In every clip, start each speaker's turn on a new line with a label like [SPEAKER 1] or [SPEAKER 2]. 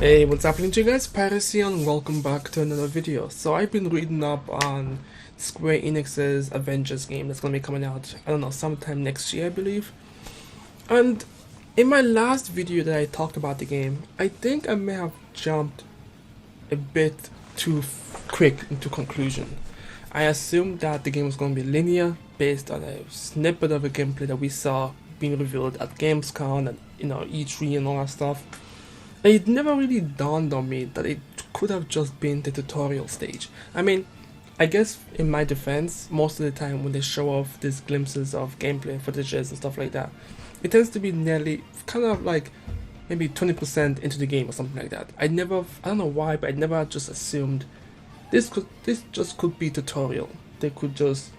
[SPEAKER 1] Hey, what's happening to you guys? Pyros here and welcome back to another video. So I've been reading up on Square Enix's Avengers game that's gonna be coming out, I don't know, sometime next year I believe. And in my last video that I talked about the game, I think I may have jumped a bit too quick into conclusion. I assumed that the game was gonna be linear based on a snippet of a gameplay that we saw being revealed at Gamescom and E3 and all that stuff. It never really dawned on me that it could have just been the tutorial stage. I mean, I guess in my defense, most of the time when they show off these glimpses of gameplay footages and stuff like that, it tends to be nearly kind of like maybe 20% into the game or something like that. I don't know why, but I never just assumed this just could be tutorial. They could just,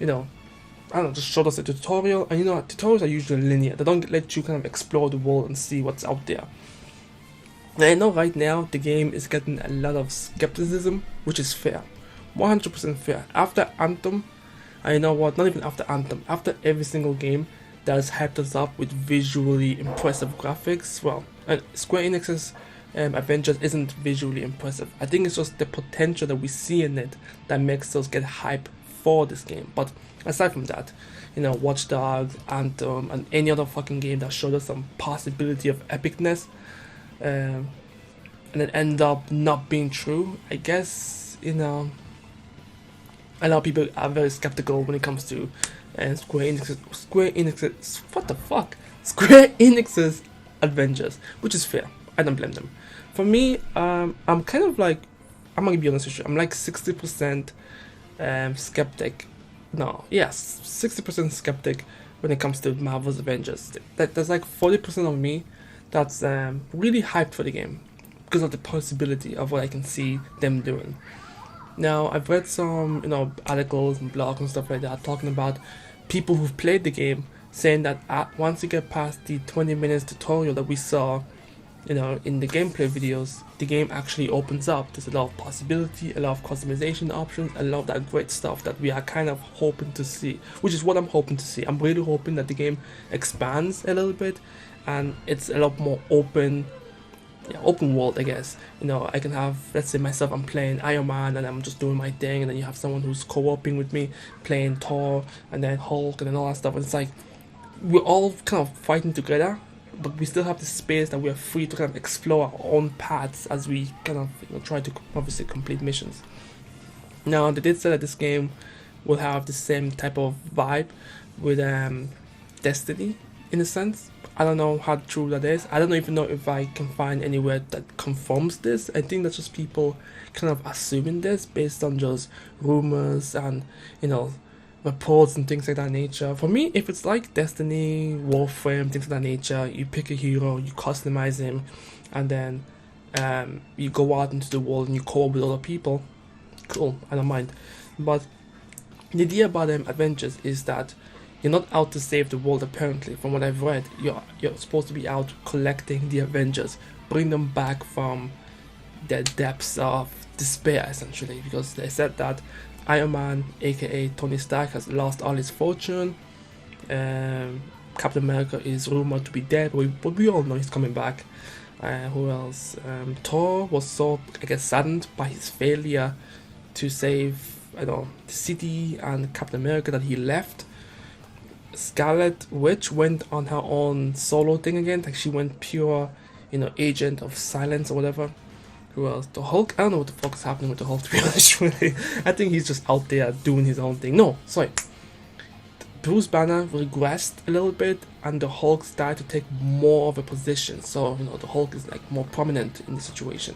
[SPEAKER 1] I don't know, just show us a tutorial. And tutorials are usually linear. They don't let you kind of explore the world and see what's out there. And I know right now the game is getting a lot of skepticism, which is fair, 100% fair. After Anthem, I know what, not even after Anthem, after every single game that has hyped us up with visually impressive graphics, well, Square Enix's Avengers isn't visually impressive. I think it's just the potential that we see in it that makes us get hype for this game. But aside from that, Watch Dogs, Anthem, and any other fucking game that showed us some possibility of epicness, and it ended up not being true. I guess a lot of people are very skeptical when it comes to Square Enix's Avengers, which is fair. I don't blame them. For me, I'm kind of like, I'm gonna be honest with you, I'm like 60% skeptic. No, yes, 60% skeptic when it comes to Marvel's Avengers. There's like 40% of me that's really hyped for the game because of the possibility of what I can see them doing. Now, I've read some, articles and blogs and stuff like that talking about people who've played the game saying that once you get past the 20 minutes tutorial that we saw, in the gameplay videos, the game actually opens up. There's a lot of possibility, a lot of customization options, a lot of that great stuff that we are kind of hoping to see, which is what I'm hoping to see. I'm really hoping that the game expands a little bit and it's a lot more open world, I guess. I can have, let's say myself, I'm playing Iron Man and I'm just doing my thing, and then you have someone who's co-oping with me playing Thor and then Hulk and then all that stuff, and it's like we're all kind of fighting together, but we still have the space that we are free to kind of explore our own paths as we kind of try to obviously complete missions. Now, they did say that this game will have the same type of vibe with Destiny in a sense. I don't know how true that is. I don't even know if I can find anywhere that confirms this. I think that's just people kind of assuming this based on just rumors and reports and things like that nature. For me, if it's like Destiny, Warframe, things of that nature, you pick a hero, you customize him, and then you go out into the world and you co-op with other people, cool, I don't mind. But the idea about Avengers is that you're not out to save the world. Apparently, from what I've read, you're supposed to be out collecting the Avengers, bring them back from the depths of despair, essentially, because they said that Iron Man, aka Tony Stark, has lost all his fortune. Captain America is rumored to be dead, but we all know he's coming back. Who else? Thor was so, I guess, saddened by his failure to save, the city and Captain America that he left. Scarlet Witch went on her own solo thing again, like she went pure, agent of silence or whatever. Who else? The Hulk? I don't know what the fuck is happening with the Hulk, to be honest, really. I think he's just out there doing his own thing. No, sorry. Bruce Banner regressed a little bit, and the Hulk started to take more of a position. So, the Hulk is like more prominent in the situation.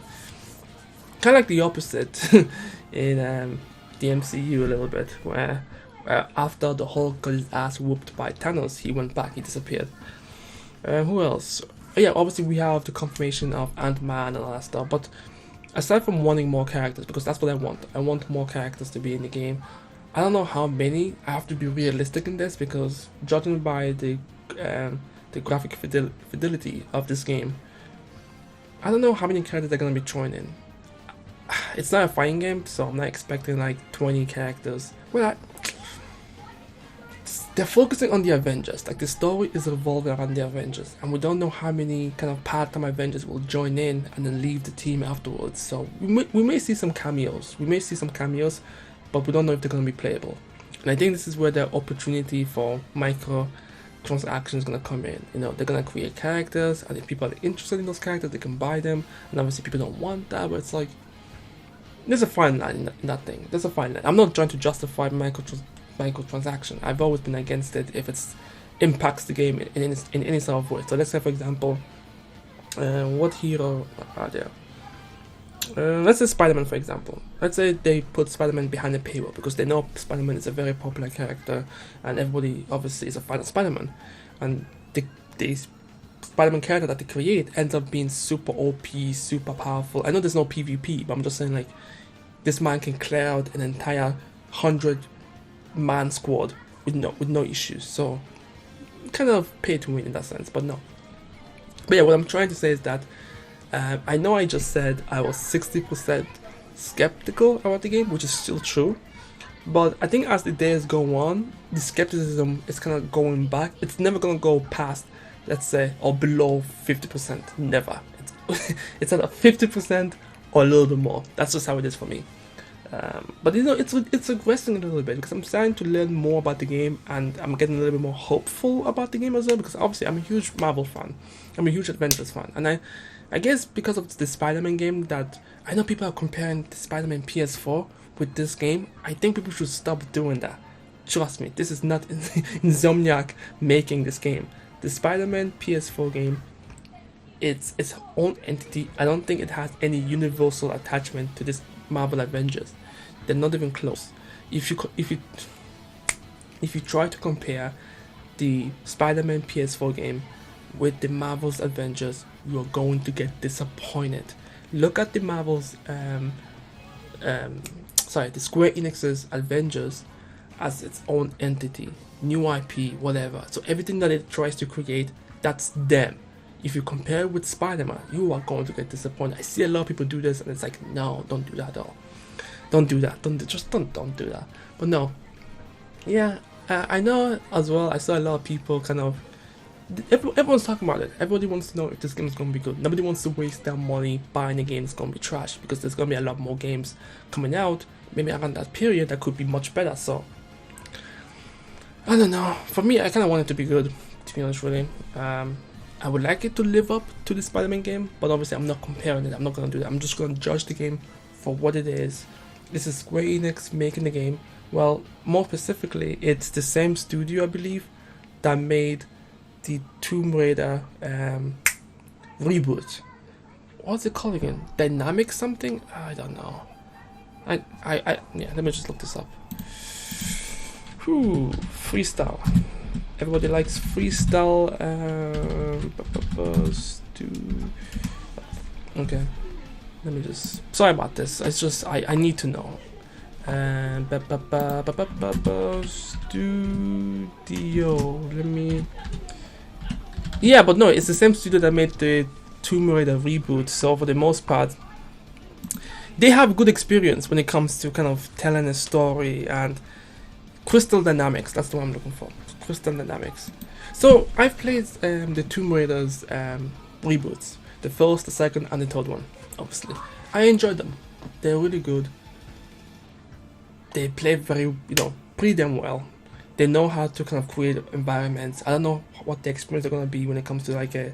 [SPEAKER 1] Kind of like the opposite in the MCU a little bit, where after the Hulk got his ass whooped by Thanos, he went back, he disappeared. Who else? Yeah, obviously we have the confirmation of Ant-Man and all that stuff, but aside from wanting more characters, because that's what I want more characters to be in the game. I don't know how many. I have to be realistic in this, because judging by the graphic fidelity of this game, I don't know how many characters they're going to be throwing in. It's not a fighting game, so I'm not expecting like 20 characters. Well, they're focusing on the Avengers. Like the story is revolving around the Avengers, and we don't know how many kind of part-time Avengers will join in and then leave the team afterwards. So we may see some cameos. But we don't know if they're going to be playable. And I think this is where the opportunity for microtransactions is going to come in. You know, they're going to create characters, and if people are interested in those characters, they can buy them. And obviously, people don't want that, but it's like there's a fine line in that thing. There's a fine line. I'm not trying to justify microtransaction. I've always been against it if it impacts the game in any sort of way. So let's say, for example, what hero are there? Let's say SpiderMan, for example. Let's say they put SpiderMan behind the paywall because they know SpiderMan is a very popular character and everybody obviously is a fan of SpiderMan. And the SpiderMan character that they create ends up being super OP, super powerful. I know there's no PvP, but I'm just saying, like, this man can clear out an entire 100-man squad with no issues. So kind of pay to win in that sense, but no. But yeah, what I'm trying to say is that I know I just said I was 60% skeptical about the game, which is still true. But I think as the days go on, the skepticism is kind of going back. It's never going to go past, let's say, or below 50%. Never. It's either 50% or a little bit more. That's just how it is for me. But you know, it's regressing a little bit because I'm starting to learn more about the game, and I'm getting a little bit more hopeful about the game as well, because obviously I'm a huge Marvel fan. I'm a huge Avengers fan, and I guess because of the Spider-Man game, that I know people are comparing the Spider-Man PS4 with this game. I think people should stop doing that. Trust me, this is not Insomniac making this game. The Spider-Man PS4 game, it's its own entity. I don't think it has any universal attachment to this Marvel Avengers. They're not even close. If you try to compare the Spider-Man PS4 game with the Marvel's Avengers, you are going to get disappointed. Look at the Marvel's the Square Enix's Avengers as its own entity, new IP, whatever. So everything that it tries to create, that's them. If you compare it with Spider-Man, you are going to get disappointed. I see a lot of people do this, and it's like, no, don't do that at all. Don't do that. Don't do that. But no, yeah, I know as well. I saw a lot of people kind of. Everyone's talking about it. Everybody wants to know if this game is going to be good. Nobody wants to waste their money buying a game that's going to be trash, because there's going to be a lot more games coming out. Maybe around that period that could be much better. So I don't know. For me, I kind of want it to be good, to be honest, really. I would like it to live up to the Spider-Man game, but obviously I'm not comparing it. I'm not going to do that. I'm just going to judge the game for what it is. This is Square Enix making the game. Well, more specifically, it's the same studio, I believe, that made the Tomb Raider reboot. What's it called again? Dynamic something? I don't know. Yeah, let me just look this up. Freestyle. Everybody likes freestyle. Okay. Let me just. Sorry about this. It's just I need to know. Studio. Let me. Yeah, but no, it's the same studio that made the Tomb Raider reboot. So for the most part, they have good experience when it comes to kind of telling a story and Crystal Dynamics. That's the one I'm looking for. Crystal Dynamics. So I've played the Tomb Raiders reboots, the first, the second, and the third one. Obviously, I enjoyed them. They're really good. They play pretty damn well. They know how to kind of create environments. I don't know what the experience are gonna be when it comes to like a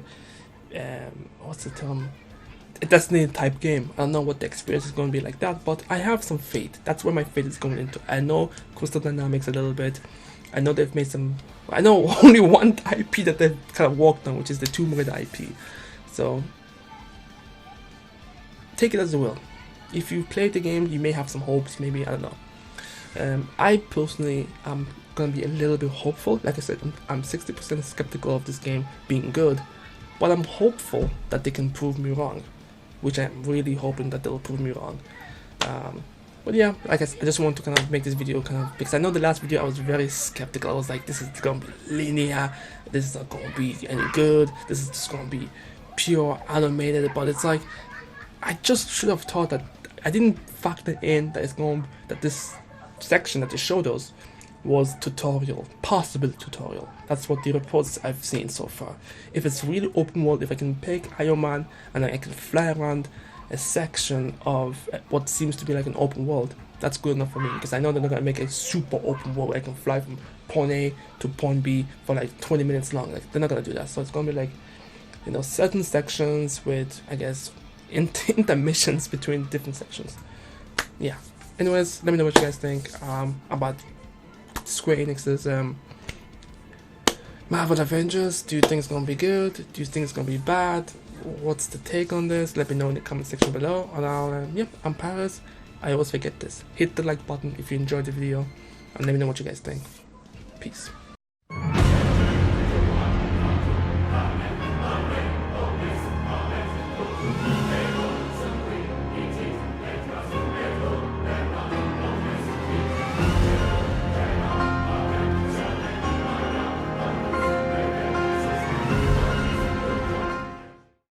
[SPEAKER 1] what's the term? A Destiny type game. I don't know what the experience is gonna be like that, but I have some faith. That's where my faith is going into. I know Crystal Dynamics a little bit. I know they've made some. I know only one IP that they've kind of worked on, which is the Tomb Raider IP. So take it as you will. If you played the game, you may have some hopes. Maybe, I don't know. I personally am gonna be a little bit hopeful. Like I said, I'm 60% skeptical of this game being good, but I'm hopeful that they can prove me wrong, which I'm really hoping that they'll prove me wrong. But yeah, like I said, I just want to kind of make this video because I know the last video I was very skeptical. I was like, this is gonna be linear, this is not gonna be any good, this is just gonna be pure animated. But it's like, I just should have thought that. I didn't factor in that that this section that they showed us was tutorial, possible tutorial. That's what the reports I've seen so far. If it's really open world, if I can pick Iron Man and I can fly around a section of what seems to be like an open world, that's good enough for me, because I know they're not gonna make a super open world where I can fly from point A to point B for like 20 minutes long. Like, they're not gonna do that. So it's gonna be like, you know, certain sections with, I guess, intermissions between different sections. Yeah. Anyways, let me know what you guys think about Square Enix's Marvel Avengers. Do you think it's gonna be good? Do you think it's gonna be bad? What's the take on this? Let me know in the comment section below. And I'll, yep, I'm Pyros. I always forget this. Hit the like button if you enjoyed the video, and let me know what you guys think. Peace.